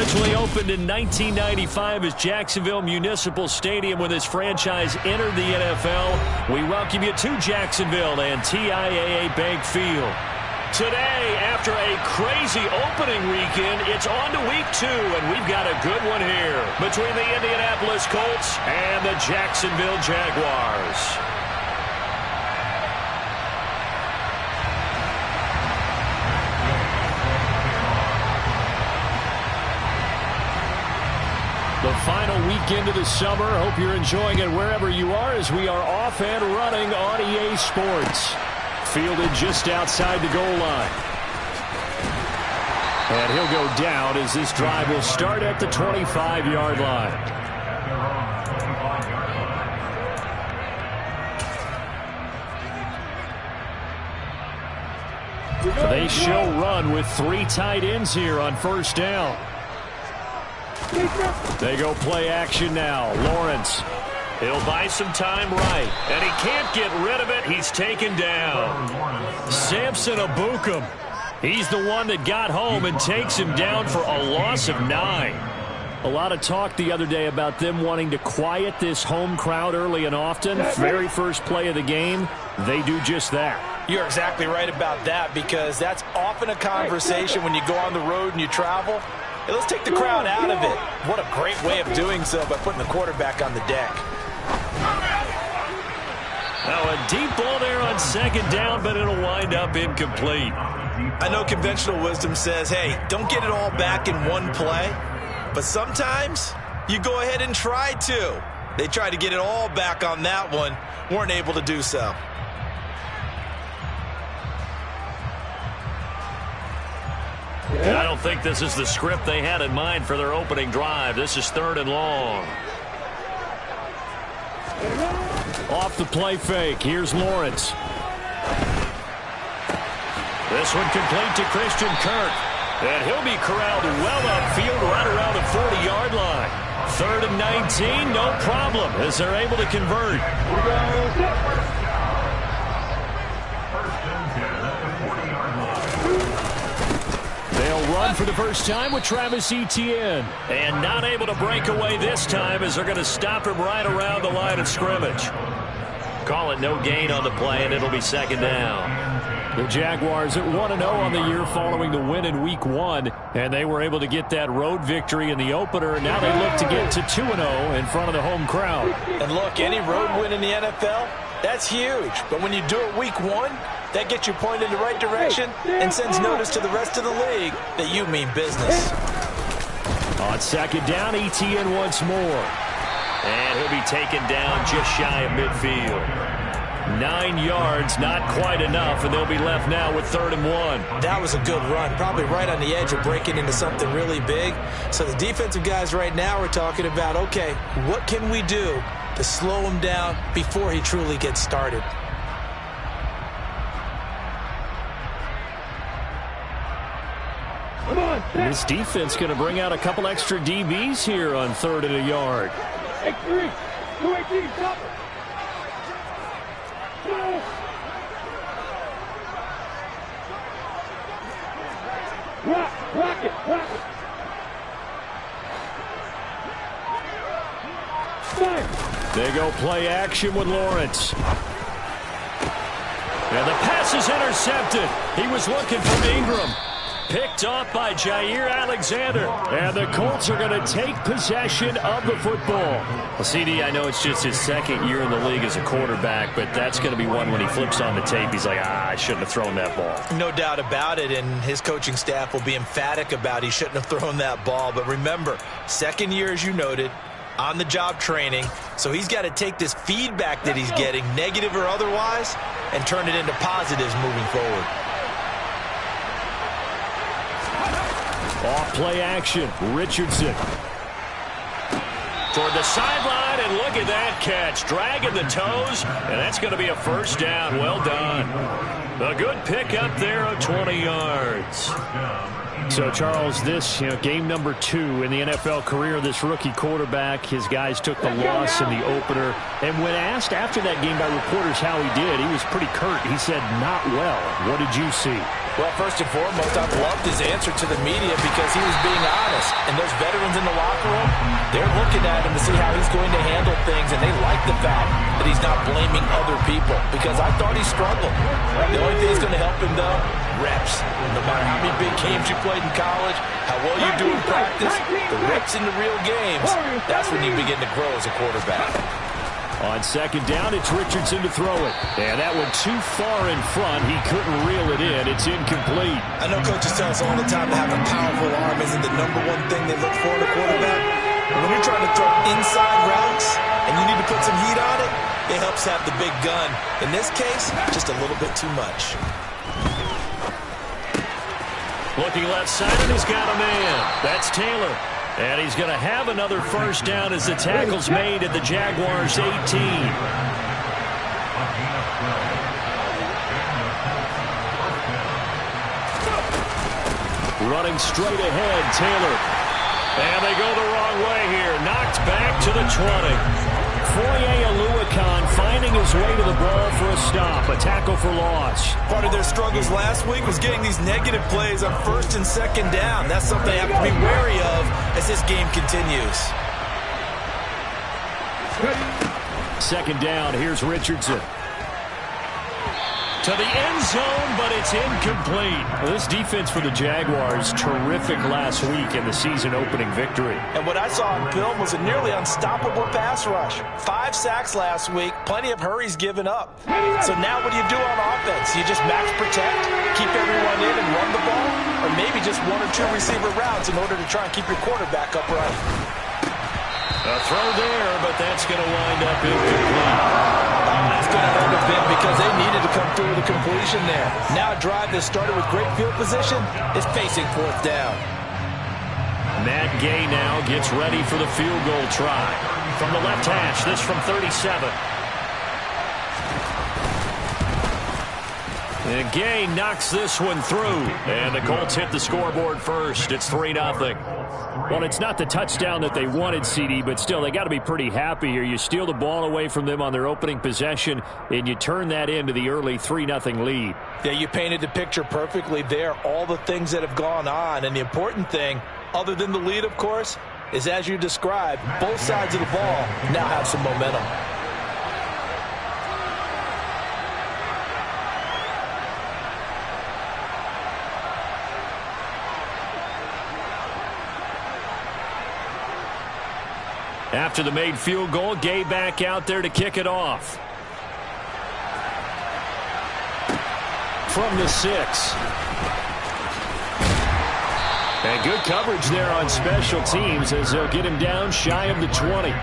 Originally opened in 1995 as Jacksonville Municipal Stadium when this franchise entered the NFL. We welcome you to Jacksonville and TIAA Bank Field. Today, after a crazy opening weekend, it's on to week 2, and we've got a good one here between the Indianapolis Colts and the Jacksonville Jaguars. The final weekend of the summer. Hope you're enjoying it wherever you are as we are off and running on EA Sports. Fielded just outside the goal line. And he'll go down as this drive will start at the 25-yard line. They show run with 3 tight ends here on first down. They go play action now. Lawrence. He'll buy some time right. And he can't get rid of it. He's taken down. Samson Abukum. He's the one that got home and takes him down for a loss of 9. A lot of talk the other day about them wanting to quiet this home crowd early and often. Very first play of the game, they do just that. You're exactly right about that, because that's often a conversation when you go on the road and you travel. Hey, let's take the crowd out of it. What a great way of doing so by putting the quarterback on the deck. Now a deep ball there on second down, but it'll wind up incomplete. I know conventional wisdom says, hey, don't get it all back in one play. But sometimes you go ahead and try to. They tried to get it all back on that one. Weren't able to do so. I don't think this is the script they had in mind for their opening drive. This is 3rd and long. Off the play fake. Here's Lawrence. This one complete to Christian Kirk. And he'll be corralled well upfield right around the 40-yard line. 3rd and 19, no problem, as they're able to convert. They'll run for the first time with Travis Etienne. And not able to break away this time as they're going to stop him right around the line of scrimmage. Call it no gain on the play, and it'll be 2nd down. The Jaguars at 1-0 on the year following the win in Week 1. And they were able to get that road victory in the opener. Now they look to get to 2-0 in front of the home crowd. And look, any road win in the NFL, that's huge. But when you do it Week 1, that gets you pointed in the right direction and sends notice to the rest of the league that you mean business. On second down, Etienne once more. And he'll be taken down just shy of midfield. 9 yards, not quite enough, and they'll be left now with 3rd and 1. That was a good run, probably right on the edge of breaking into something really big. So the defensive guys right now are talking about, okay, what can we do to slow him down before he truly gets started? And this defense going to bring out a couple extra DBs here on 3rd and a yard. X3, 218, stop it. Rock it. They go play action with Lawrence. And the pass is intercepted. He was looking for Ingram. Picked off by Jair Alexander. And the Colts are going to take possession of the football. Well, CD, I know it's just his 2nd year in the league as a quarterback, but that's going to be one when he flips on the tape. He's like, I shouldn't have thrown that ball. No doubt about it, and his coaching staff will be emphatic about he shouldn't have thrown that ball. But remember, 2nd year, as you noted, on-the-job training. So he's got to take this feedback that he's getting, negative or otherwise, and turn it into positives moving forward. Off play action. Richardson. Toward the sideline, and look at that catch. Dragging the toes, and that's going to be a first down. Well done. A good pick up there of 20 yards. So, Charles, this, game number 2 in the NFL career of this rookie quarterback. His guys took the loss in the opener. And when asked after that game by reporters how he did, he was pretty curt. He said, not well. What did you see? Well, first and foremost, I loved his answer to the media because he was being honest. And those veterans in the locker room, they're looking at him to see how he's going to handle things. And they like the fact that he's not blaming other people because I thought he struggled. The only thing that's going to help him, though, reps. No matter how many big games you played in college, how well you do in practice, the reps in the real games, that's when you begin to grow as a quarterback. On second down, it's Richardson to throw it. And that one too far in front. He couldn't reel it in. It's incomplete. I know coaches tell us all the time that having a powerful arm isn't the number one thing they look for in a quarterback. But when you're trying to throw inside routes and you need to put some heat on it, it helps have the big gun. In this case, just a little bit too much. Looking left side, and he's got a man. That's Taylor. And he's going to have another first down as the tackle's made at the Jaguars' 18. Running straight ahead, Taylor. And they go the wrong way here. Knocked back to the 20. Aluakon finding his way to the ball for a stop. A tackle for loss. Part of their struggles last week was getting these negative plays on first and second down. That's something they have to be wary of as this game continues. Second down, here's Richardson. To the end zone, but it's incomplete. Well, this defense for the Jaguars, terrific last week in the season-opening victory. And what I saw on film was a nearly unstoppable pass rush. 5 sacks last week, plenty of hurries given up. So now what do you do on offense? You just max protect, keep everyone in and run the ball, or maybe just 1 or 2 receiver routes in order to try and keep your quarterback upright. A throw there, but that's going to wind up incomplete. That's going to hurt a bit because they needed to come through with a completion there. Now a drive that started with great field position is facing 4th down. Matt Gay now gets ready for the field goal try. From the left hash, this from 37. And Gay knocks this one through. And the Colts hit the scoreboard first. It's 3-0. Well, it's not the touchdown that they wanted, CD, but still, they got to be pretty happy here. You steal the ball away from them on their opening possession, and you turn that into the early 3-0 lead. Yeah, you painted the picture perfectly there. All the things that have gone on, and the important thing, other than the lead, of course, is as you described, both sides of the ball now have some momentum. After the made field goal, Gay back out there to kick it off. From the 6. And good coverage there on special teams as they'll get him down shy of the 20.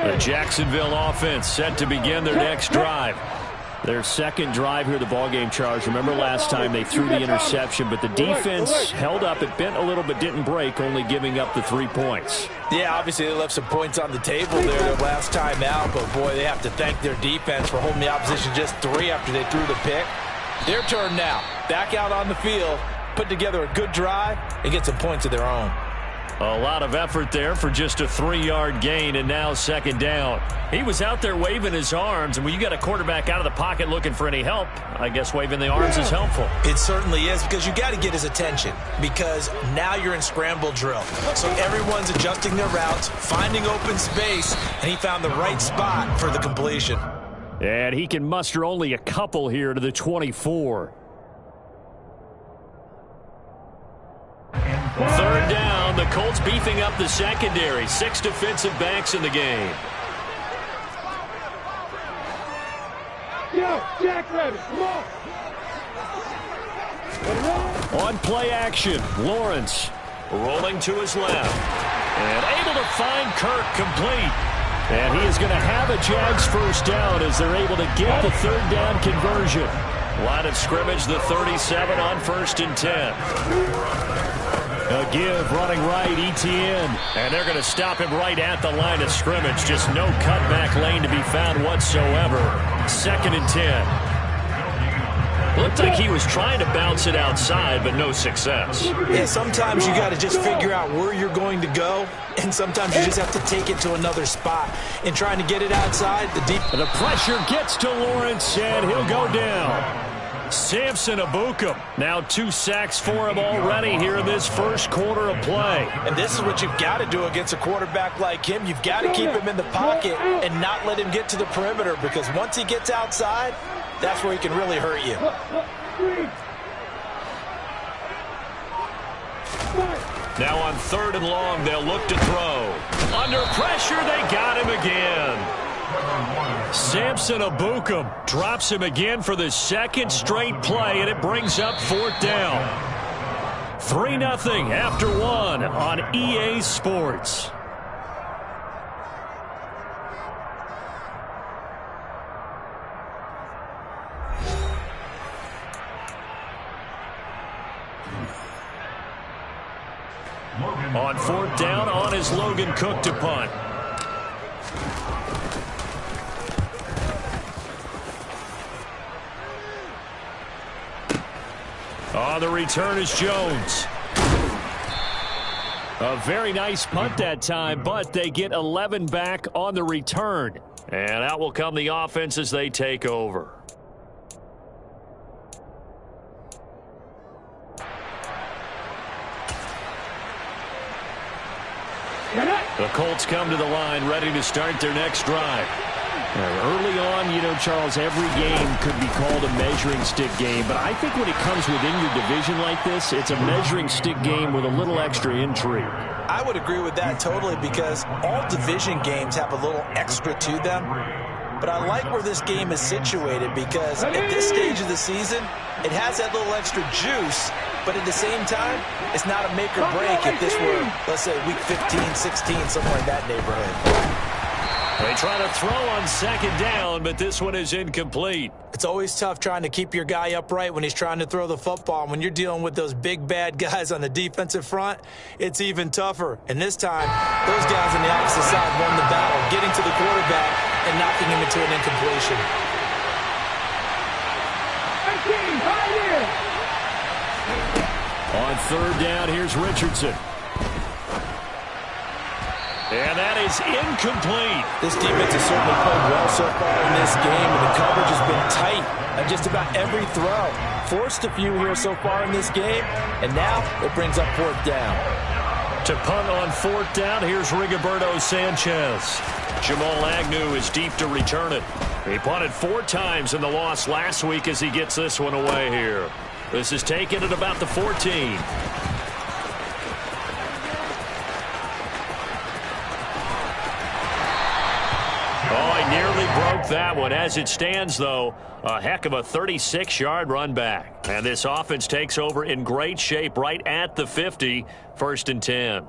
The Jacksonville offense set to begin their next drive. Their second drive here, the ballgame, Charles. Remember last time they threw the interception, but the defense held up. It bent a little but didn't break, only giving up the 3 points. Yeah, obviously they left some points on the table there their last time out, but boy, they have to thank their defense for holding the opposition just 3 after they threw the pick. Their turn now. Back out on the field, put together a good drive, and get some points of their own. A lot of effort there for just a 3-yard gain, and now second down. He was out there waving his arms, and when you got a quarterback out of the pocket looking for any help, I guess waving the arms is helpful. It certainly is, because you got to get his attention, because now you're in scramble drill. So everyone's adjusting their routes, finding open space, and he found the right spot for the completion. And he can muster only a couple here to the 24. Third down, the Colts beefing up the secondary. 6 defensive backs in the game. Yo, Jack Rabbit, come on. On play action, Lawrence rolling to his left. And able to find Kirk complete. And he is going to have a Jags first down as they're able to get the third down conversion. Line of scrimmage, the 37 on 1st and 10. A give running right, Etienne. And they're going to stop him right at the line of scrimmage. Just no cutback lane to be found whatsoever. 2nd and 10. Looked like he was trying to bounce it outside, but no success. Yeah, sometimes you got to just figure out where you're going to go, and sometimes you just have to take it to another spot. In trying to get it outside, the pressure gets to Lawrence, and he'll go down. Samson Ebukam. Now 2 sacks for him already here in this first quarter of play. And this is what you've got to do against a quarterback like him. You've got to keep him in the pocket and not let him get to the perimeter, because once he gets outside, that's where he can really hurt you. Now on 3rd and long, they'll look to throw. Under pressure, they got him again. Samson Ebukam drops him again for the 2nd straight play, and it brings up 4th down. 3-0 after 1 on EA Sports. On 4th down, on is Logan Cook to punt. On the return is Jones. A very nice punt that time, but they get 11 back on the return. And out will come the offense as they take over. The Colts come to the line, ready to start their next drive. Early on, you know, Charles, every game could be called a measuring stick game, but I think when it comes within your division like this, it's a measuring stick game with a little extra intrigue. I would agree with that totally, because all division games have a little extra to them. But I like where this game is situated, because at this stage of the season, it has that little extra juice, but at the same time, it's not a make or break if this were, let's say, week 15, 16, somewhere in that neighborhood. They try to throw on 2nd down, but this one is incomplete. It's always tough trying to keep your guy upright when he's trying to throw the football. When you're dealing with those big, bad guys on the defensive front, it's even tougher. And this time, those guys on the opposite side won the battle, getting to the quarterback and knocking him into an incompletion. On 3rd down, here's Richardson. And that is incomplete. This defense has certainly played well so far in this game, and the coverage has been tight on just about every throw. Forced a few here so far in this game, and now it brings up 4th down. To punt on 4th down, here's Rigoberto Sanchez. Jamal Agnew is deep to return it. He punted 4 times in the loss last week as he gets this one away here. This is taken at about the 14. Nearly broke that one. As it stands, though, a heck of a 36-yard run back. And this offense takes over in great shape right at the 50, 1st and 10.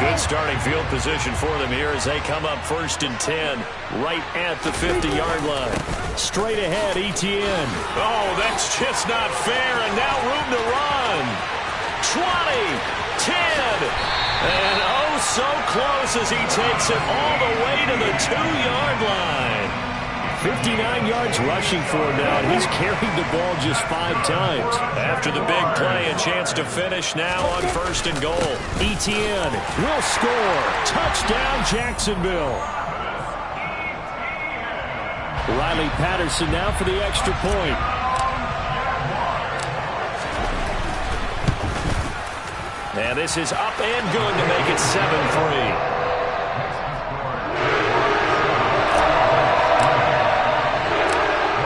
Good starting field position for them here as they come up 1st and 10 right at the 50-yard line. Straight ahead, Etienne. Oh, that's just not fair, and now room to run. 20, 10, and oh so close as he takes it all the way to the 2-yard line. 59 yards rushing for him now, and he's carried the ball just 5 times. After the big play, a chance to finish now on 1st and goal. Etienne will score. Touchdown, Jacksonville. Riley Patterson now for the extra point. And this is up and good to make it 7-3.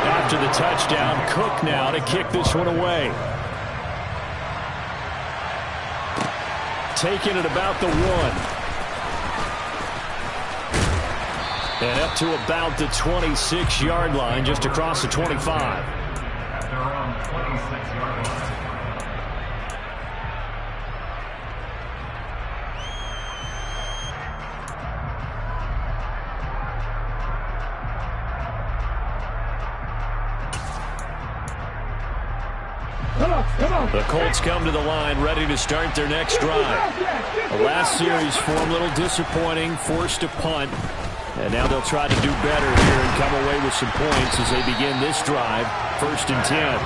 After the touchdown, Cook now to kick this one away. Taking it about the 1. And up to about the 26-yard line, just across the 25. The Colts come to the line, ready to start their next drive. The last series for them, a little disappointing, forced to punt. And now they'll try to do better here and come away with some points as they begin this drive, 1st and 10.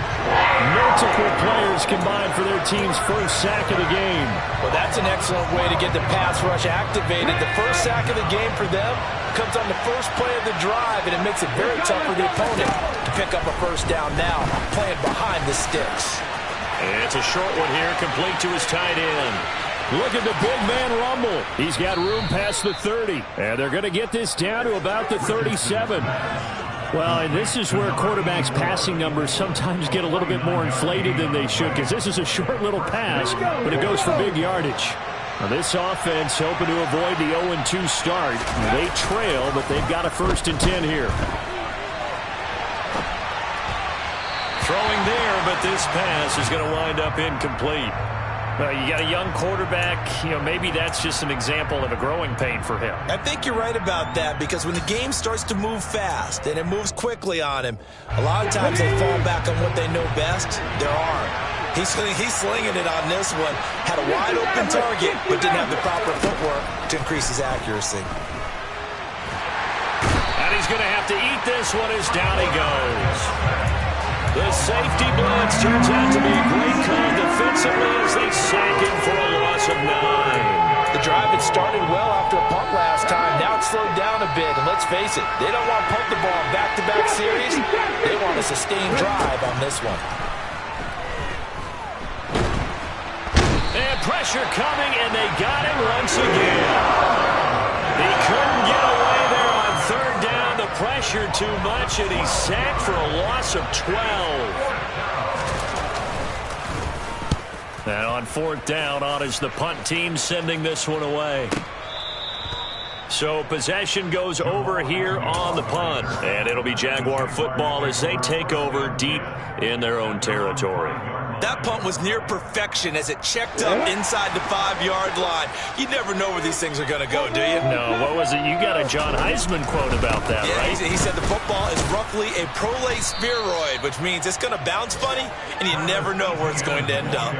Multiple players combined for their team's first sack of the game. Well, that's an excellent way to get the pass rush activated. The first sack of the game for them comes on the first play of the drive, and it makes it very tough for the opponent to pick up a first down now, playing behind the sticks. And it's a short one here, complete to his tight end. Look at the big man rumble. He's got room past the 30. And they're going to get this down to about the 37. Well, and this is where quarterbacks' passing numbers sometimes get a little bit more inflated than they should, because this is a short little pass, but it goes for big yardage. Now, this offense hoping to avoid the 0-2 start. They trail, but they've got a 1st and 10 here. Throwing there, but this pass is going to wind up incomplete. Well, you got a young quarterback, maybe that's just an example of a growing pain for him. I think you're right about that, because when the game starts to move fast and it moves quickly on him, a lot of times they fall back on what they know best, their arm. He's slinging it on this one. Had a wide open target, but didn't have the proper footwork to increase his accuracy. And he's going to have to eat this one as down he goes. The safety blitz turns out to be a great call defensively as they sack him for a loss of 9. The drive had started well after a punt last time. Now it's slowed down a bit, and let's face it, they don't want to punt the ball in back-to-back series. They want a sustained drive on this one. And pressure coming, and they got him once again. He couldn't get away there on 3rd down. The pressure too much, and he's sacked for a loss of 12. And on 4th down, on is the punt team sending this one away. So possession goes over here on the punt, and it'll be Jaguar football as they take over deep in their own territory. That punt was near perfection as it checked up inside the 5-yard line. You never know where these things are going to go, do you? No, what was it? You got a John Heisman quote about that, yeah, right? He said the football is roughly a prolate spheroid, which means it's going to bounce funny, and you never know where it's going to end up.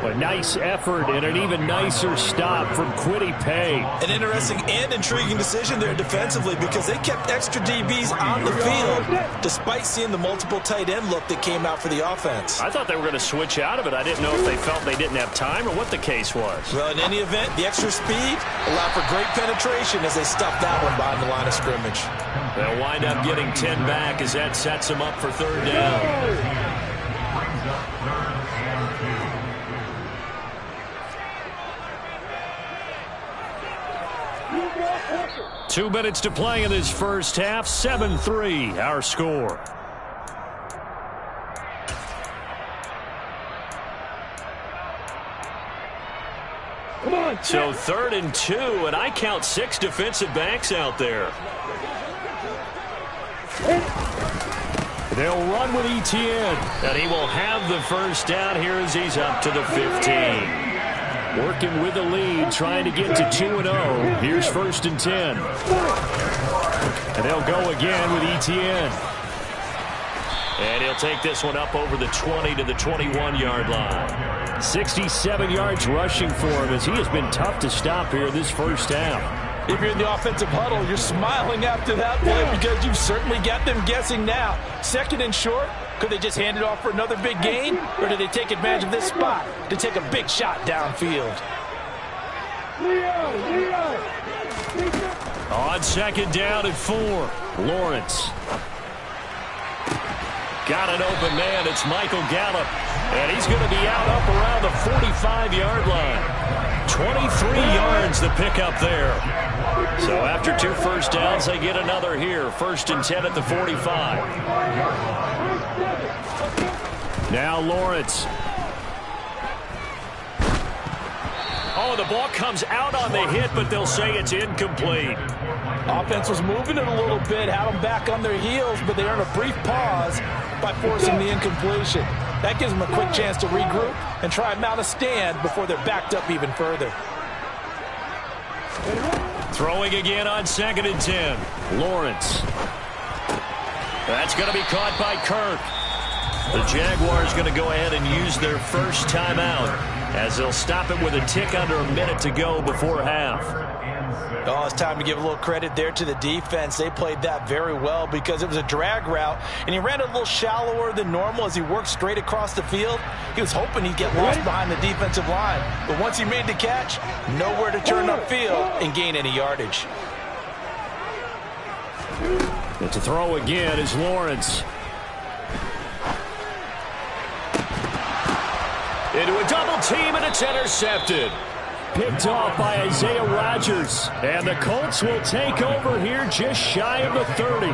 A nice effort and an even nicer stop from Kwity Paye. An interesting and intriguing decision there defensively, because they kept extra DBs on the field despite seeing the multiple tight end look that came out for the offense. I thought they were going to switch out of it. I didn't know if they felt they didn't have time or what the case was. Well, in any event, the extra speed allowed for great penetration as they stuffed that one behind the line of scrimmage. They'll wind up getting 10 back as that sets them up for 3rd down. 2 minutes to play in this first half. 7-3, our score. So 3rd and 2, and I count 6 defensive backs out there. They'll run with Etienne, and he will have the first down here as he's up to the 15. Working with the lead, trying to get to 2-0. Here's 1st and 10. And they'll go again with Etienne. And he'll take this one up over the 20 to the 21-yard line. 67 yards rushing for him as he has been tough to stop here this first half. If you're in the offensive huddle, you're smiling after that play because you've certainly got them guessing now. 2nd and short. Could they just hand it off for another big gain? Or do they take advantage of this spot to take a big shot downfield? On 2nd down and 4. Lawrence. Got an open man. It's Michael Gallup. And he's going to be out up around the 45-yard line. 23 yards to pick up there. So after 2 first downs, they get another here. 1st and 10 at the 45. Now Lawrence. Oh, the ball comes out on the hit, but they'll say it's incomplete. Offense was moving it a little bit, had them back on their heels, but they earned a brief pause by forcing the incompletion. That gives them a quick chance to regroup and try and mount a stand before they're backed up even further. Throwing again on 2nd and 10. Lawrence. That's going to be caught by Kirk. The Jaguars going to go ahead and use their first timeout as they'll stop it with a tick under a minute to go before half. Oh, it's time to give a little credit there to the defense. They played that very well because it was a drag route, and he ran a little shallower than normal as he worked straight across the field. He was hoping he'd get lost behind the defensive line, but once he made the catch, nowhere to turn upfield and gain any yardage. And to throw again is Lawrence. Into a double team, and it's intercepted. Picked off by Isaiah Rodgers. And the Colts will take over here just shy of the 30.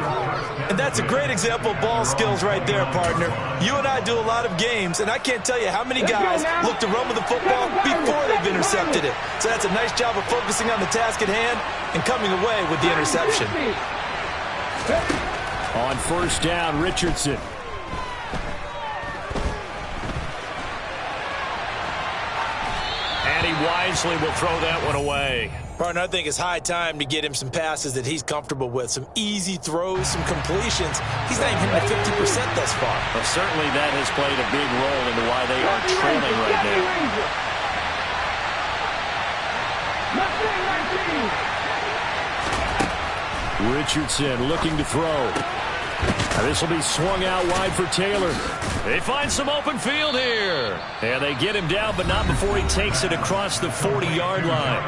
And that's a great example of ball skills right there, partner. You and I do a lot of games, and I can't tell you how many guys look to run with the football before they've intercepted it. So that's a nice job of focusing on the task at hand and coming away with the interception. On first down, Richardson. And he wisely will throw that one away. Partner, I think it's high time to get him some passes that he's comfortable with. Some easy throws, some completions. He's not even hitting the 50% thus far. Well, certainly that has played a big role into why they are trailing right now. Richardson looking to throw. And this will be swung out wide for Taylor. They find some open field here. And they get him down, but not before he takes it across the 40-yard line.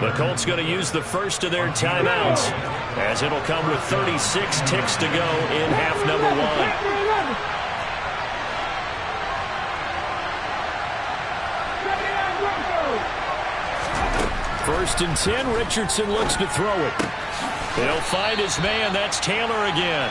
The Colts going to use the first of their timeouts, as it'll come with 36 ticks to go in half number one. First and 10, Richardson looks to throw it. He'll find his man. That's Taylor again.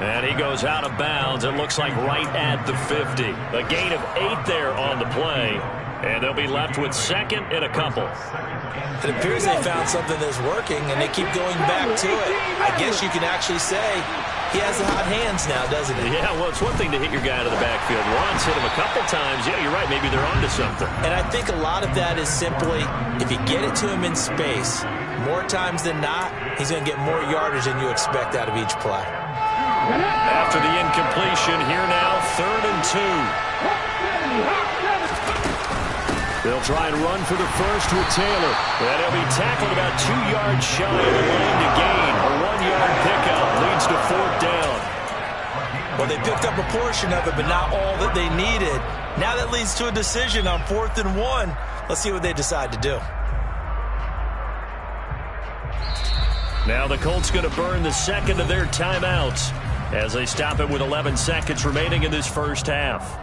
And he goes out of bounds. It looks like right at the 50. A gain of 8 there on the play. And they'll be left with second and a couple. It appears they found something that's working, and they keep going back to it. I guess you can actually say he has the hot hands now, doesn't he? Yeah, well, it's one thing to hit your guy out of the backfield once, hit him a couple times. Yeah, you're right. Maybe they're onto something. And I think a lot of that is simply if you get it to him in space, more times than not, he's going to get more yardage than you expect out of each play. After the incompletion, here now, 3rd and 2. They'll try and run for the first with Taylor. And he'll be tackled about 2 yards shy of the line to gain. A 1-yard pickup leads to 4th down. Well, they picked up a portion of it, but not all that they needed. Now that leads to a decision on 4th and 1. Let's see what they decide to do. Now the Colts going to burn the second of their timeouts as they stop it with 11 seconds remaining in this first half.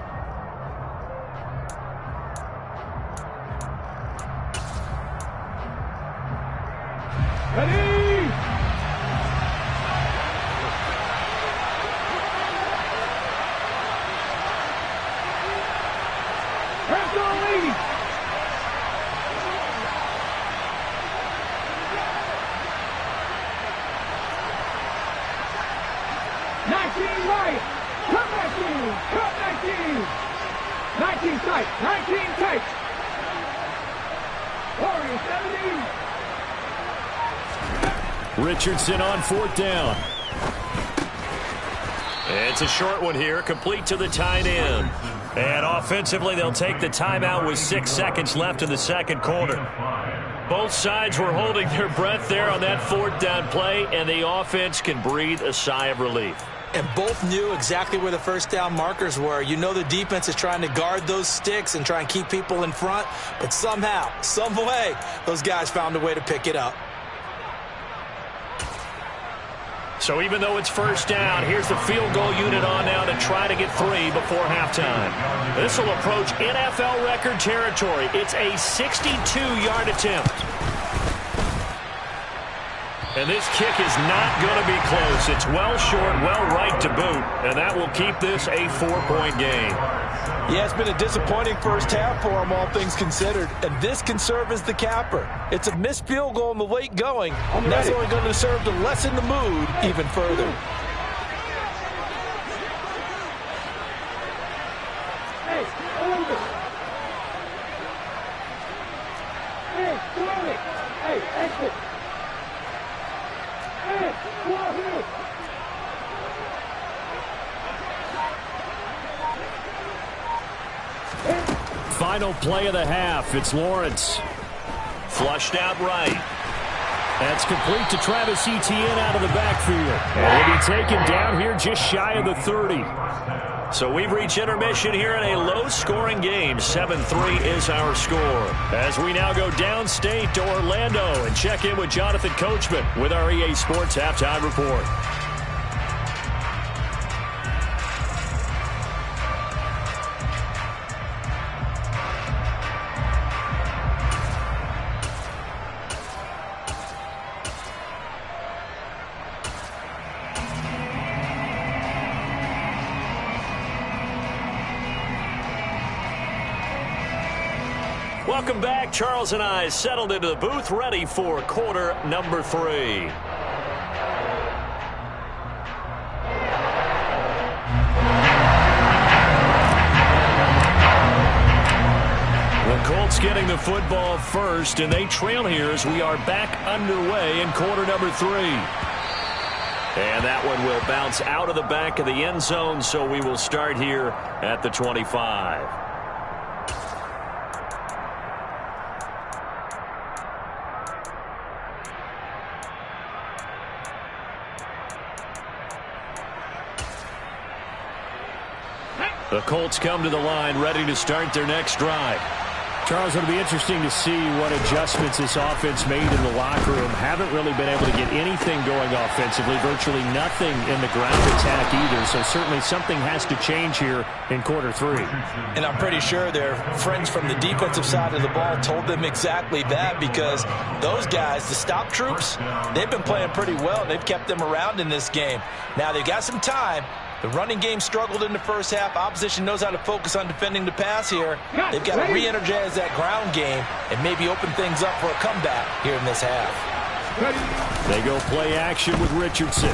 Ready! Press the lead! Right. Cut 19. 19 tight. 19 tight. Warrior 70. Richardson on 4th down. It's a short one here, complete to the tight end. And offensively, they'll take the timeout with 6 seconds left in the second quarter. Both sides were holding their breath there on that 4th down play, and the offense can breathe a sigh of relief. And both knew exactly where the first down markers were. You know the defense is trying to guard those sticks and try and keep people in front, but somehow, some way, those guys found a way to pick it up. So even though it's first down, here's the field goal unit on now to try to get 3 before halftime. This will approach NFL record territory. It's a 62-yard attempt. And this kick is not going to be close. It's well short, well right to boot, and that will keep this a 4-point game. Yeah, it's been a disappointing first half for them, all things considered, and this can serve as the capper. It's a missed field goal in the late going, and that's only going to serve to lessen the mood even further. Hey, over. Hey, throw it. Hey, exit. final play of the half. It's Lawrence. Flushed out right. That's complete to Travis Etienne out of the backfield. And he'll be taken down here just shy of the 30. So we've reached intermission here in a low-scoring game. 7-3 is our score. As we now go downstate to Orlando and check in with Jonathan Coachman with our EA Sports Halftime Report. Welcome back. Charles and I settled into the booth, ready for quarter number 3. The Colts getting the football first, and they trail here as we are back underway in quarter number 3. And that one will bounce out of the back of the end zone, so we will start here at the 25. The Colts come to the line, ready to start their next drive. Charles, it'll be interesting to see what adjustments this offense made in the locker room. Haven't really been able to get anything going offensively, virtually nothing in the ground attack either. So certainly something has to change here in quarter 3. And I'm pretty sure their friends from the defensive side of the ball told them exactly that, because those guys, the stop troops, they've been playing pretty well. They've kept them around in this game. Now they've got some time. The running game struggled in the first half. Opposition knows how to focus on defending the pass here. They've got to re-energize that ground game and maybe open things up for a comeback here in this half. They go play action with Richardson.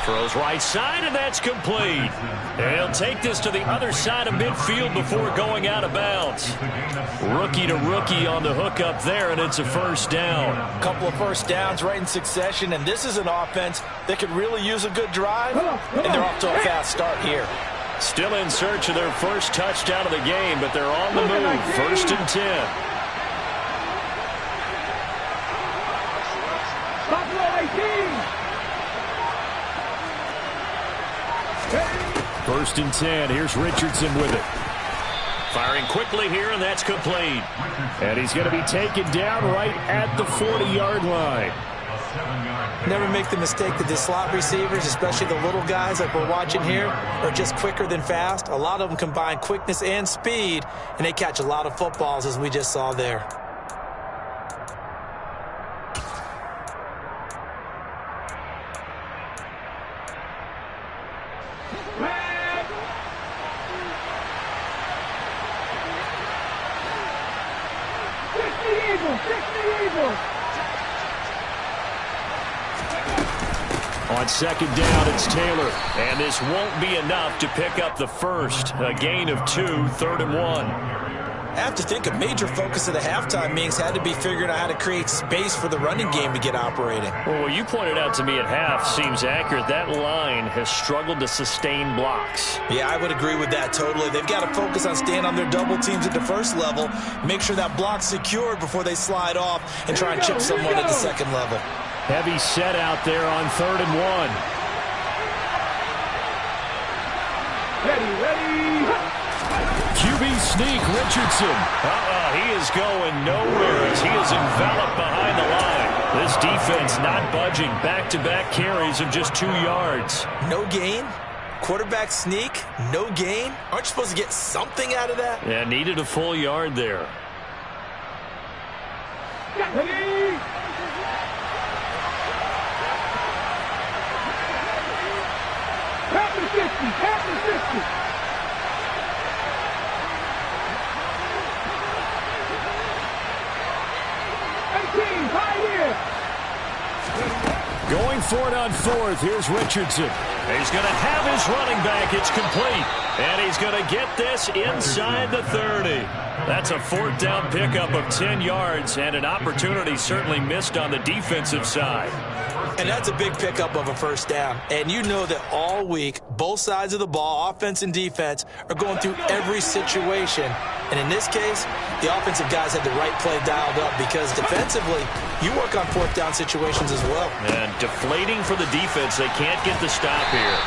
Throws right side, and that's complete. And he'll take this to the other side of midfield before going out of bounds. Rookie to rookie on the hook up there, and it's a first down. A couple of first downs right in succession, and this is an offense that could really use a good drive, and they're off to a fast start here. Still in search of their first touchdown of the game, but they're on the move. First and 10. First and 10. Here's Richardson with it. Firing quickly here, and that's complete. And he's going to be taken down right at the 40-yard line. Never make the mistake that the slot receivers, especially the little guys like we're watching here, are just quicker than fast. A lot of them combine quickness and speed, and they catch a lot of footballs, as we just saw there. On second down, it's Taylor. And this won't be enough to pick up the first. A gain of 2, 3rd and 1. I have to think a major focus of the halftime meetings had to be figuring out how to create space for the running game to get operating. Well, what you pointed out to me at half seems accurate. That line has struggled to sustain blocks. Yeah, I would agree with that totally. They've got to focus on staying on their double teams at the first level, make sure that block's secured before they slide off and try and chip someone at the second level. Heavy set out there on 3rd and 1. Ready. QB sneak, Richardson. He is going nowhere as he is enveloped behind the line. This defense not budging. Back-to-back carries of just 2 yards. No gain? Quarterback sneak? No gain? Aren't you supposed to get something out of that? Yeah, needed a full yard there. Ready. Half the 50. 18, high here. Going for it on 4th. Here's Richardson. He's going to have his running back. It's complete. And he's going to get this inside the 30. That's a 4th down pickup of 10 yards and an opportunity certainly missed on the defensive side. And that's a big pickup of a first down. And you know that all week, both sides of the ball, offense and defense, are going through every situation. And in this case, the offensive guys had the right play dialed up because defensively, you work on fourth down situations as well. And deflating for the defense. They can't get the stop here.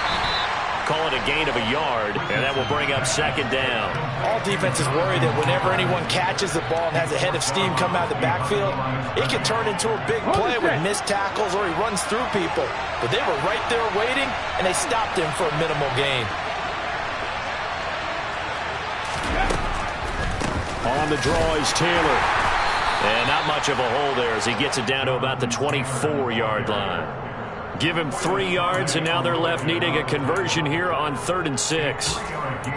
Call it a gain of a yard, and that will bring up second down. All defenses worry that whenever anyone catches the ball and has a head of steam come out of the backfield, it can turn into a big play with missed tackles or he runs through people. But they were right there waiting, and they stopped him for a minimal gain. On the draw is Taylor. And not much of a hole there as he gets it down to about the 24-yard line. Give him 3 yards, and now they're left needing a conversion here on 3rd and 6.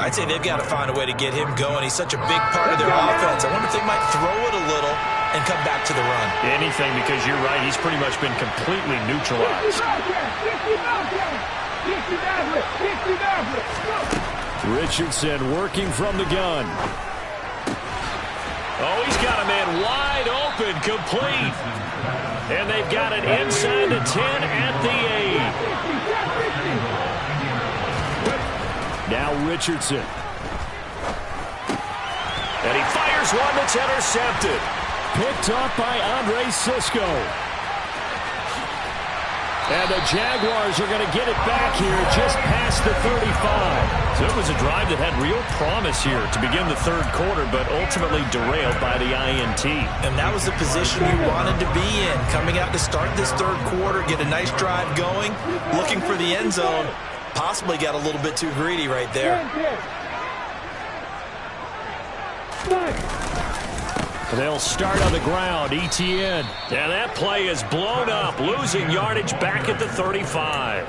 I'd say they've got to find a way to get him going. He's such a big part of their offense. I wonder if they might throw it a little and come back to the run. Anything, because you're right. He's pretty much been completely neutralized. Richardson working from the gun. Oh, he's got a man wide open, complete. And they've got it inside the 10 at the 8. Now Richardson. And he fires one that's intercepted. Picked up by Andre Cisco. And the Jaguars are going to get it back here just past the 35. So it was a drive that had real promise here to begin the third quarter, but ultimately derailed by the INT. And that was the position you wanted to be in. Coming out to start this third quarter, get a nice drive going, looking for the end zone. Possibly got a little bit too greedy right there. They'll start on the ground. ETN. And that play is blown up, losing yardage back at the 35.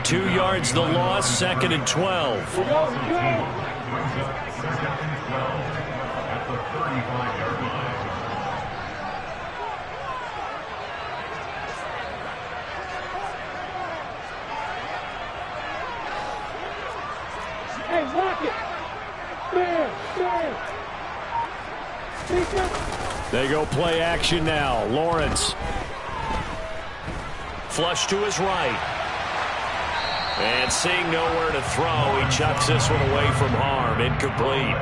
2 yards the loss, 2nd and 12. Hey, lock it. There. They go play action now. Lawrence. Flush to his right. And seeing nowhere to throw, he chucks this one away from harm. Incomplete.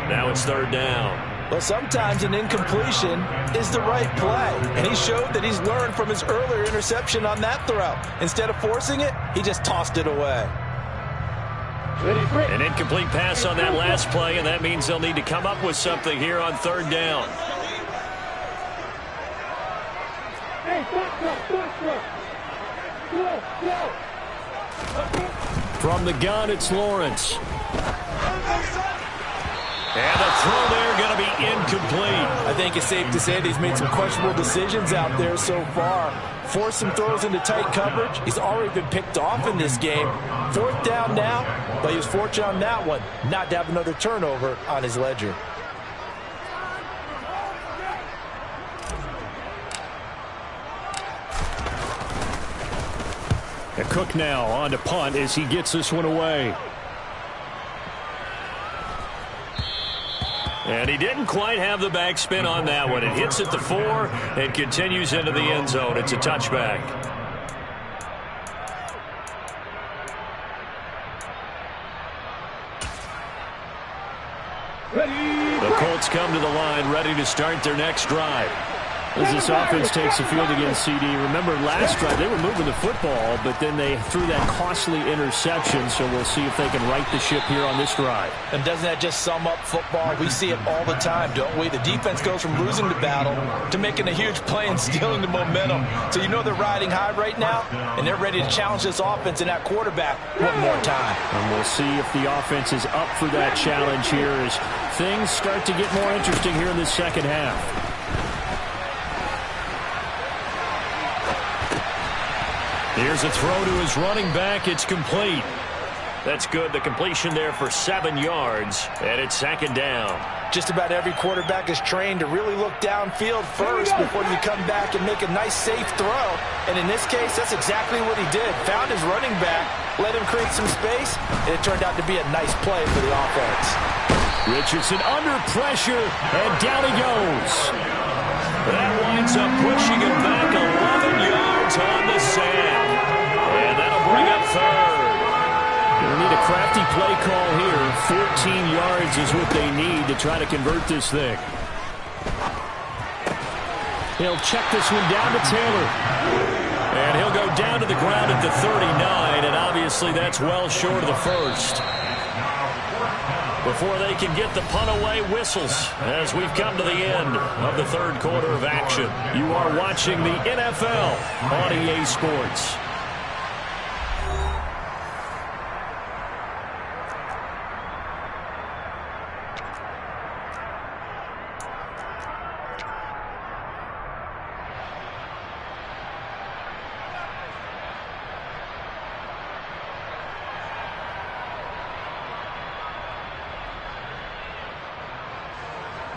Now it's 3rd down. Well, sometimes an incompletion is the right play. And he showed that he's learned from his earlier interception on that throw. Instead of forcing it, he just tossed it away. An incomplete pass on that last play, and that means they'll need to come up with something here on 3rd down. From the gun, it's Lawrence. And the throw there going to be incomplete. I think it's safe to say that he's made some questionable decisions out there so far. Forced some throws into tight coverage. He's already been picked off in this game. 4th down now, but he was fortunate on that one not to have another turnover on his ledger. Cook now on to punt as he gets this one away. And he didn't quite have the backspin on that one. It hits at the 4 and continues into the end zone. It's a touchback. The Colts come to the line ready to start their next drive. As this offense takes the field against CD, remember last drive they were moving the football, but then they threw that costly interception, so we'll see if they can right the ship here on this drive. And doesn't that just sum up football? We see it all the time, don't we? The defense goes from losing the battle to making a huge play and stealing the momentum. So you know they're riding high right now, and they're ready to challenge this offense and that quarterback one more time. And we'll see if the offense is up for that challenge here as things start to get more interesting here in the second half. Here's a throw to his running back. It's complete. That's good. The completion there for 7 yards, and it's 2nd down. Just about every quarterback is trained to really look downfield first before you come back and make a nice, safe throw. And in this case, that's exactly what he did. Found his running back, let him create some space, and it turned out to be a nice play for the offense. Richardson under pressure, and down he goes. That winds up pushing him back 11 yards. yards on the sack. And that'll bring up third. They need a crafty play call here. 14 yards is what they need to try to convert this thing. He'll check this one down to Taylor. And he'll go down to the ground at the 39, and obviously that's well short of the first. Before they can get the punt away, whistles as we've come to the end of the third quarter of action. You are watching the NFL on EA Sports.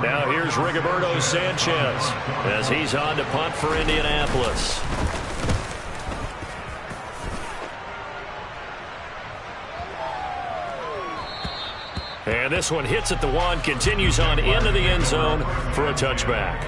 Now here's Rigoberto Sanchez as he's on to punt for Indianapolis. And this one hits at the 1, continues on into the end zone for a touchback.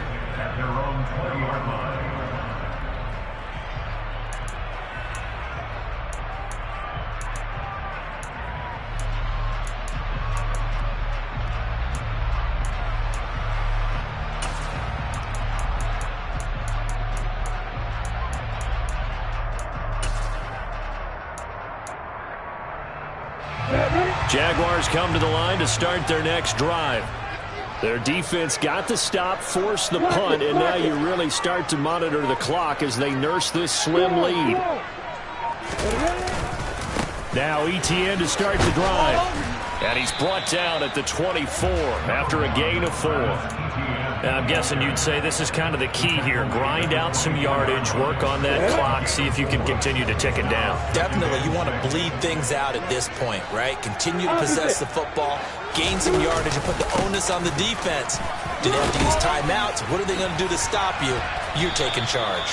Jaguars come to the line to start their next drive. Their defense got the stop, forced the punt, and now you really start to monitor the clock as they nurse this slim lead. Now ETN to start the drive. And he's brought down at the 24 after a gain of 4. And I'm guessing you'd say this is kind of the key here. Grind out some yardage, work on that clock, see if you can continue to tick it down. Definitely, you want to bleed things out at this point, right? Continue to possess the football, gain some yardage, and put the onus on the defense. Do they have to use timeouts? What are they going to do to stop you? You're taking charge.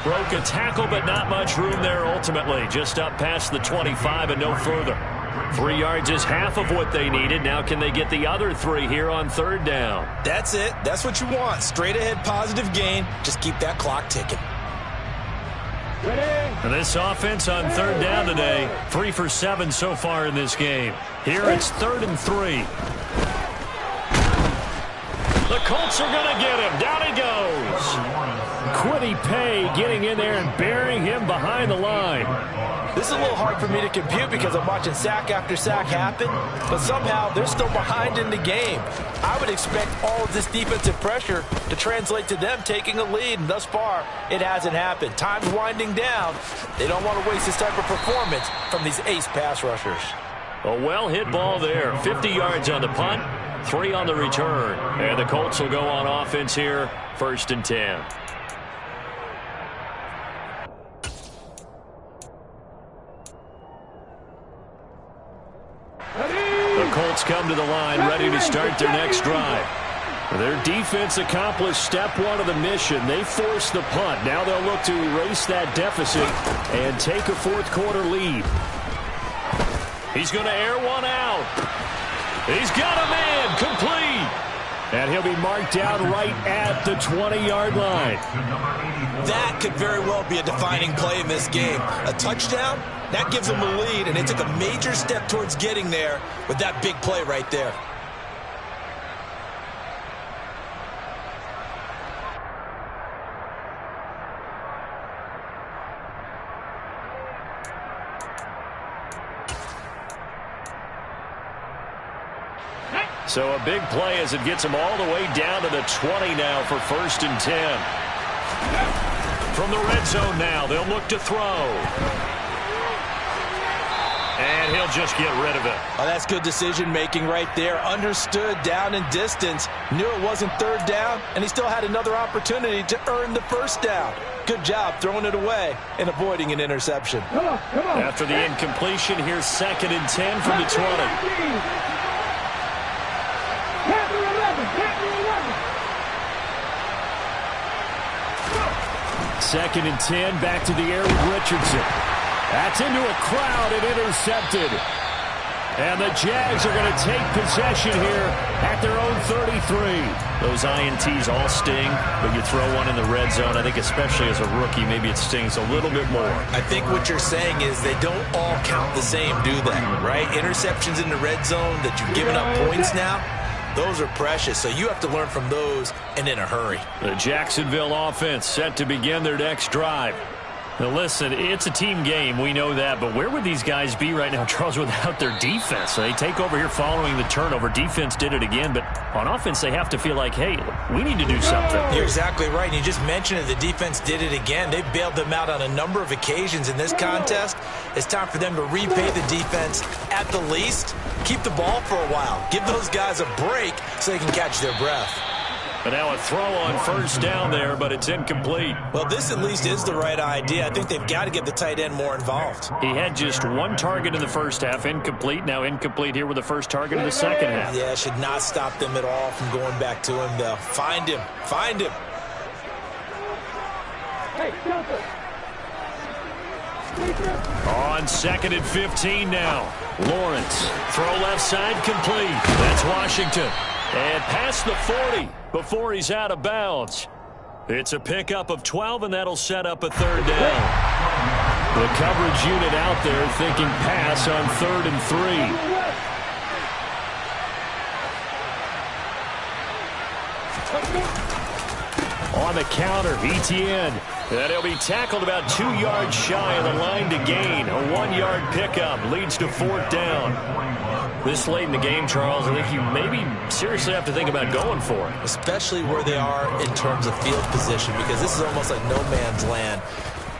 Broke a tackle, but not much room there ultimately. Just up past the 25 and no further. 3 yards is half of what they needed. Now can they get the other 3 here on third down? That's it. That's what you want. Straight ahead positive gain. Just keep that clock ticking. And this offense on third down today, 3 for 7 so far in this game. Here it's 3rd and 3. The Colts are going to get him. Down he goes. Quiddy Pay getting in there and burying him behind the line. This is a little hard for me to compute because I'm watching sack after sack happen, but somehow they're still behind in the game. I would expect all of this defensive pressure to translate to them taking a lead, and thus far, it hasn't happened. Time's winding down. They don't want to waste this type of performance from these ace pass rushers. A well-hit ball there. 50 yards on the punt, 3 on the return. And the Colts will go on offense here, 1st and 10. The Colts come to the line ready to start their next drive. Their defense accomplished step 1 of the mission. They forced the punt. Now they'll look to erase that deficit and take a 4th quarter lead. He's going to air one out. He's got a man complete. And he'll be marked down right at the 20-yard line. That could very well be a defining play in this game. A touchdown, that gives them a lead, and they took a major step towards getting there with that big play right there. So a big play as it gets them all the way down to the 20 now for 1st and 10. From the red zone now, they'll look to throw. And he'll just get rid of it. Oh, that's good decision-making right there. Understood down and distance. Knew it wasn't 3rd down, and he still had another opportunity to earn the 1st down. Good job throwing it away and avoiding an interception. Come on. After the incompletion, here's 2nd and 10 from the 20. Second and 10, back to the air with Richardson. That's into a crowd and intercepted. And the Jags are going to take possession here at their own 33. Those INTs all sting, but you throw one in the red zone, I think especially as a rookie, maybe it stings a little bit more. I think what you're saying is they don't all count the same, do they? Right? Interceptions in the red zone that you've given up points now, those are precious. So you have to learn from those and in a hurry. The Jacksonville offense set to begin their next drive. Now, listen, it's a team game. We know that. But where would these guys be right now, Charles, without their defense? So they take over here following the turnover. Defense did it again. But on offense, they have to feel like, hey, we need to do something. You're exactly right. And you just mentioned it. The defense did it again. They bailed them out on a number of occasions in this contest. It's time for them to repay the defense at the least. Keep the ball for a while. Give those guys a break so they can catch their breath. But now a throw on first down there, but it's incomplete. Well, this at least is the right idea. I think they've got to get the tight end more involved. He had just one target in the first half, incomplete. Now incomplete here with the first target in the second half. Yeah, should not stop them at all from going back to him, though. Find him. Find him. On 2nd and 15 now. Lawrence. Throw left side complete. That's Washington. And past the 40 before he's out of bounds. It's a pickup of 12, and that'll set up a third down. The coverage unit out there thinking pass on 3rd and 3. On the counter, ETN. And he'll be tackled about 2 yards shy of the line to gain. A 1-yard pickup leads to 4th down. This late in the game, Charles, I think you maybe seriously have to think about going for it. Especially where they are in terms of field position, because this is almost like no man's land.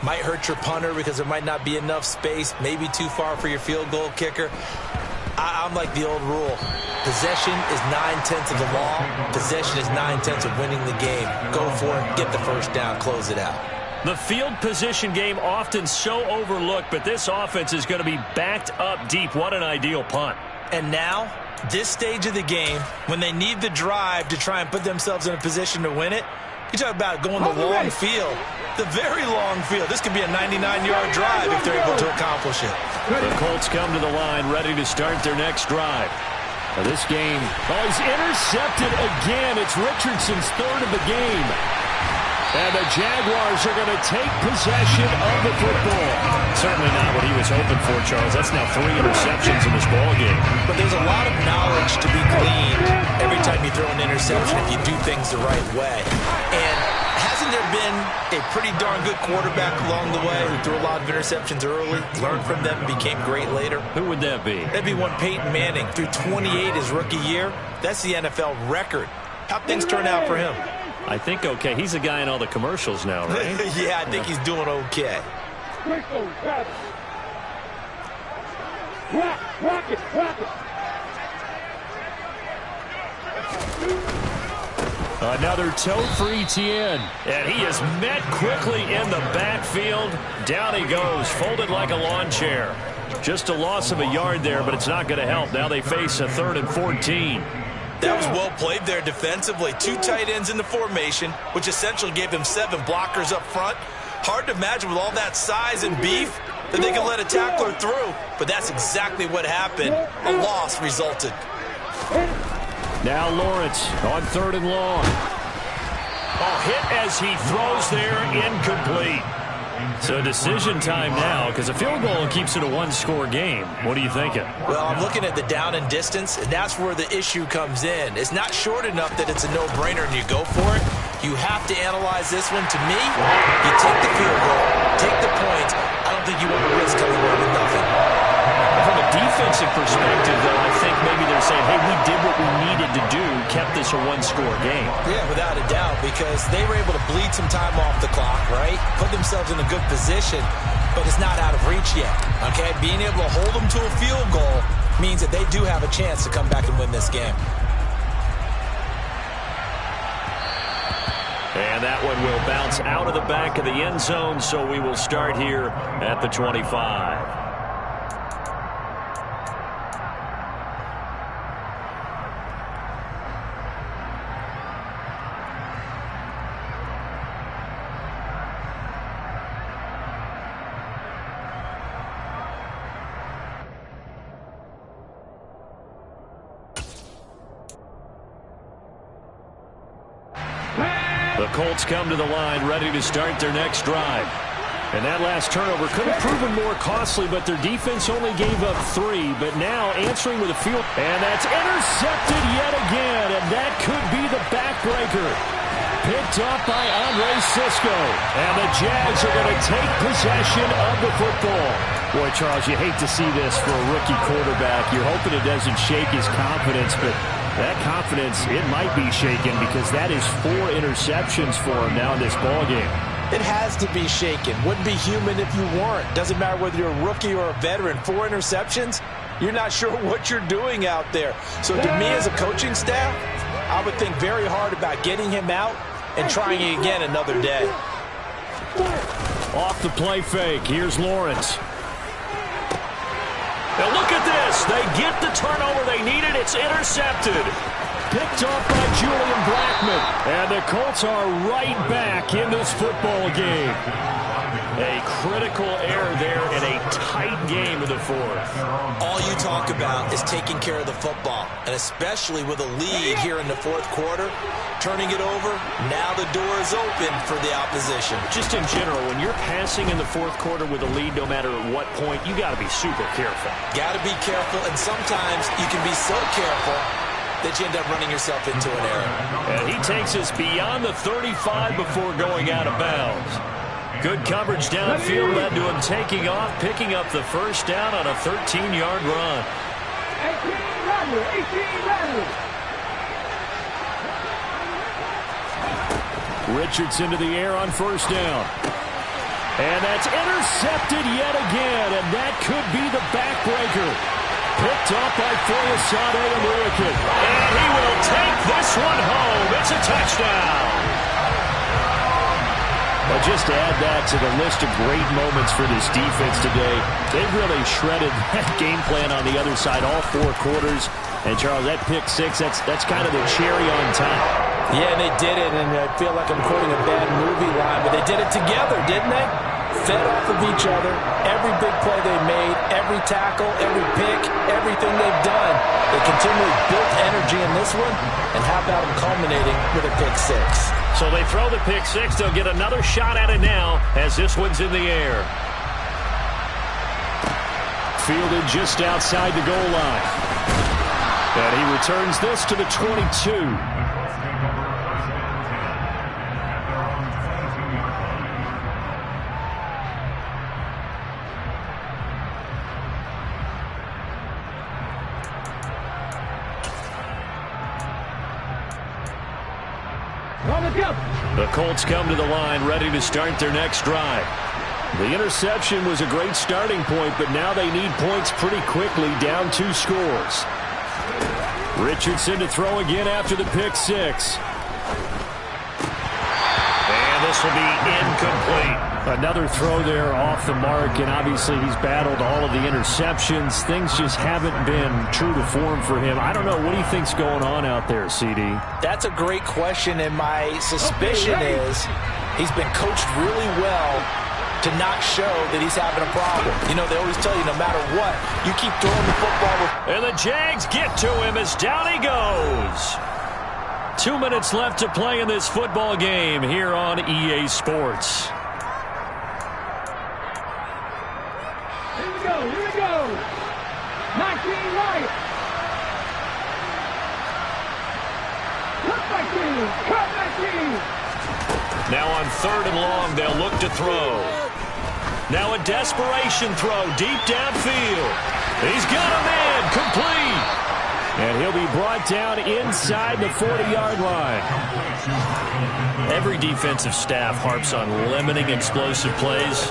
Might hurt your punter because there might not be enough space, maybe too far for your field goal kicker. I'm like the old rule. Possession is 9/10 of the law. Possession is 9/10 of winning the game. Go for it, get the first down, close it out. The field position game often so overlooked, but this offense is going to be backed up deep. What an ideal punt. And now, this stage of the game, when they need the drive to try and put themselves in a position to win it, you talk about going the long field, the very long field. This could be a 99-yard drive if they're able to accomplish it. The Colts come to the line ready to start their next drive. Now this game, he's intercepted again. It's Richardson's 3rd of the game. And the Jaguars are going to take possession of the football. Certainly not what he was hoping for, Charles. That's now 3 interceptions in this ballgame. But there's a lot of knowledge to be gleaned every time you throw an interception if you do things the right way. And hasn't there been a pretty darn good quarterback along the way who threw a lot of interceptions early, learned from them, and became great later? Who would that be? That'd be one Peyton Manning. Threw 28 his rookie year. That's the NFL record. How'd things turn out for him? I think okay. He's a guy in all the commercials now, right? Yeah, I think he's doing okay. Rock it. Another toe for ETN. And he is met quickly in the backfield. Down he goes, folded like a lawn chair. Just a loss of a yard there, but it's not going to help. Now they face a 3rd and 14. That was well played there defensively. 2 tight ends in the formation, which essentially gave them 7 blockers up front. Hard to imagine with all that size and beef that they can let a tackler through. But that's exactly what happened. A loss resulted. Now Lawrence on 3rd and long. Hit as he throws there, incomplete. So decision time now, because a field goal keeps it a 1-score game. What are you thinking? Well, I'm looking at the down and distance, and that's where the issue comes in. It's not short enough that it's a no-brainer and you go for it. You have to analyze this one. To me, you take the field goal, take the points. I don't think you want to risk coming away with nothing. From a defensive perspective, though, I think maybe they're saying, hey, we did what we needed to do, kept this a 1-score game. Yeah, without a doubt, because they were able to bleed some time off the clock, right? Put themselves in a good position, but it's not out of reach yet, okay? Being able to hold them to a field goal means that they do have a chance to come back and win this game. And that one will bounce out of the back of the end zone, so we will start here at the 25. The Colts come to the line ready to start their next drive. And that last turnover could have proven more costly, but their defense only gave up 3. But now answering with a field. And that's intercepted yet again. And that could be the backbreaker. Picked up by Andre Sisco. And the Jags are going to take possession of the football. Boy, Charles, you hate to see this for a rookie quarterback. You're hoping it doesn't shake his confidence, but that confidence, it might be shaken because that is 4 interceptions for him now in this ballgame. It has to be shaken. Wouldn't be human if you weren't. Doesn't matter whether you're a rookie or a veteran. 4 interceptions, you're not sure what you're doing out there. So to me as a coaching staff, I would think very hard about getting him out and trying it again another day. Off the play fake. Here's Lawrence. Now look at this. They get the turnover they needed. It's intercepted. Picked off by Julian Blackman. And the Colts are right back in this football game. A critical error there in a tight game in the 4th. All you talk about is taking care of the football, and especially with a lead here in the 4th quarter, turning it over, now the door is open for the opposition. Just in general, when you're passing in the 4th quarter with a lead, no matter at what point, you got to be super careful. Got to be careful, and sometimes you can be so careful that you end up running yourself into an error. And he takes us beyond the 35 before going out of bounds. Good coverage downfield led to him taking off, picking up the first down on a 13-yard run. 18 Richardson to the air on first down. And that's intercepted yet again, and that could be the backbreaker. Picked up by Foyesade American. And he will take this one home. It's a touchdown. Well, just to add that to the list of great moments for this defense today, they've really shredded that game plan on the other side all 4 quarters. And, Charles, that pick 6, that's kind of the cherry on top. Yeah, they did it, and I feel like I'm quoting a bad movie line, but they did it together, didn't they? Fed off of each other, every big play they made, every tackle, every pick, everything they've done. They continually built energy in this one, and how about them culminating with a pick 6? So they throw the pick 6. They'll get another shot at it now as this one's in the air. Fielded just outside the goal line. And he returns this to the 22. The Colts come to the line ready to start their next drive. The interception was a great starting point, but now they need points pretty quickly, down 2 scores. Richardson to throw again after the pick 6. And this will be incomplete. Another throw there off the mark, and obviously he's battled all of the interceptions. Things just haven't been true to form for him. I don't know. What do you think's going on out there, CD? That's a great question, and my suspicion is he's been coached really well to not show that he's having a problem. You know, they always tell you no matter what, you keep throwing the football. And the Jags get to him as down he goes. 2 minutes left to play in this football game here on EA Sports. Here we go. 19 right. Cut 19. Now on 3rd and long, they'll look to throw. Now a desperation throw deep downfield. He's got a man complete. And he'll be brought down inside the 40-yard line. Every defensive staff harps on limiting explosive plays.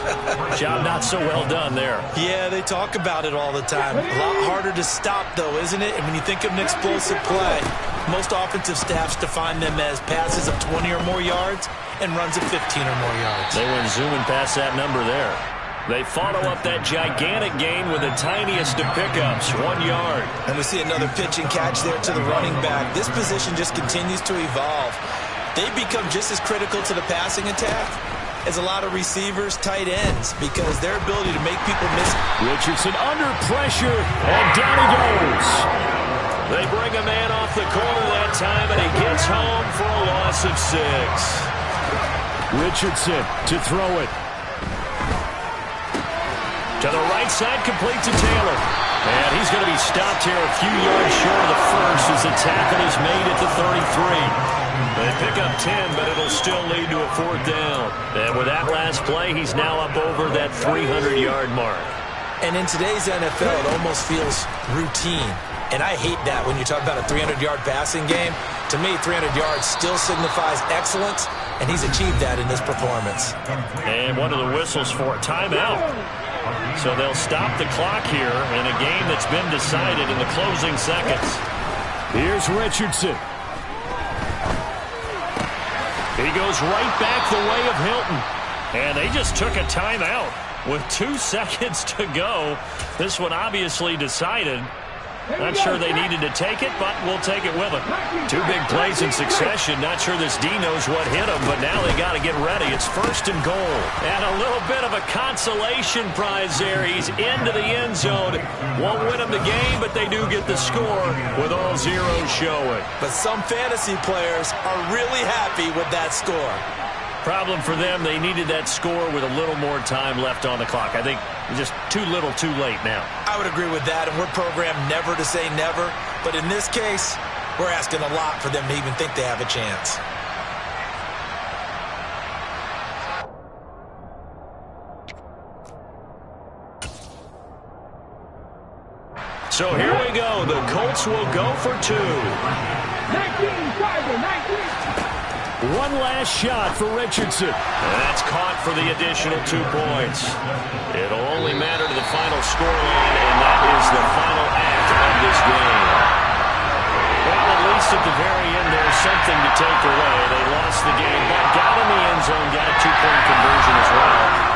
Job not so well done there. Yeah, they talk about it all the time. A lot harder to stop, though, isn't it? And when you think of an explosive play, most offensive staffs define them as passes of 20 or more yards and runs of 15 or more yards. They went zooming past that number there. They follow up that gigantic gain with the tiniest of pickups, 1 yard. And we see another pitch and catch there to the running back. This position just continues to evolve. They become just as critical to the passing attack as a lot of receivers, tight ends, because their ability to make people miss. Richardson under pressure, and down he goes. They bring a man off the corner. That that time, and he gets home for a loss of 6. Richardson to throw it. To the right side, complete to Taylor. And he's going to be stopped here a few yards short of the first as the tackle is made at the 33. They pick up 10, but it'll still lead to a 4th down. And with that last play, he's now up over that 300-yard mark. And in today's NFL, it almost feels routine. And I hate that when you talk about a 300-yard passing game. To me, 300 yards still signifies excellence, and he's achieved that in this performance. And one of the whistles for a timeout. So they'll stop the clock here in a game that's been decided in the closing seconds. Here's Richardson. He goes right back the way of Hilton. And they just took a timeout with 2 seconds to go. This one obviously decided. Not sure they needed to take it, but we'll take it with them. 2 big plays in succession. Not sure this D knows what hit him, but now they got to get ready. It's 1st and goal. And a little bit of a consolation prize there. He's into the end zone. Won't win them the game, but they do get the score with all zeros showing. But some fantasy players are really happy with that score. Problem for them, they needed that score with a little more time left on the clock. I think just too little, too late now. I would agree with that, and we're programmed never to say never. But in this case, we're asking a lot for them to even think they have a chance. So here we go. The Colts will go for 2. 19. One last shot for Richardson. And that's caught for the additional 2 points. It'll only matter to the final scoreline, and that is the final act of this game. Well, at least at the very end, there's something to take away. They lost the game, but got in the end zone, got a 2-point conversion as well.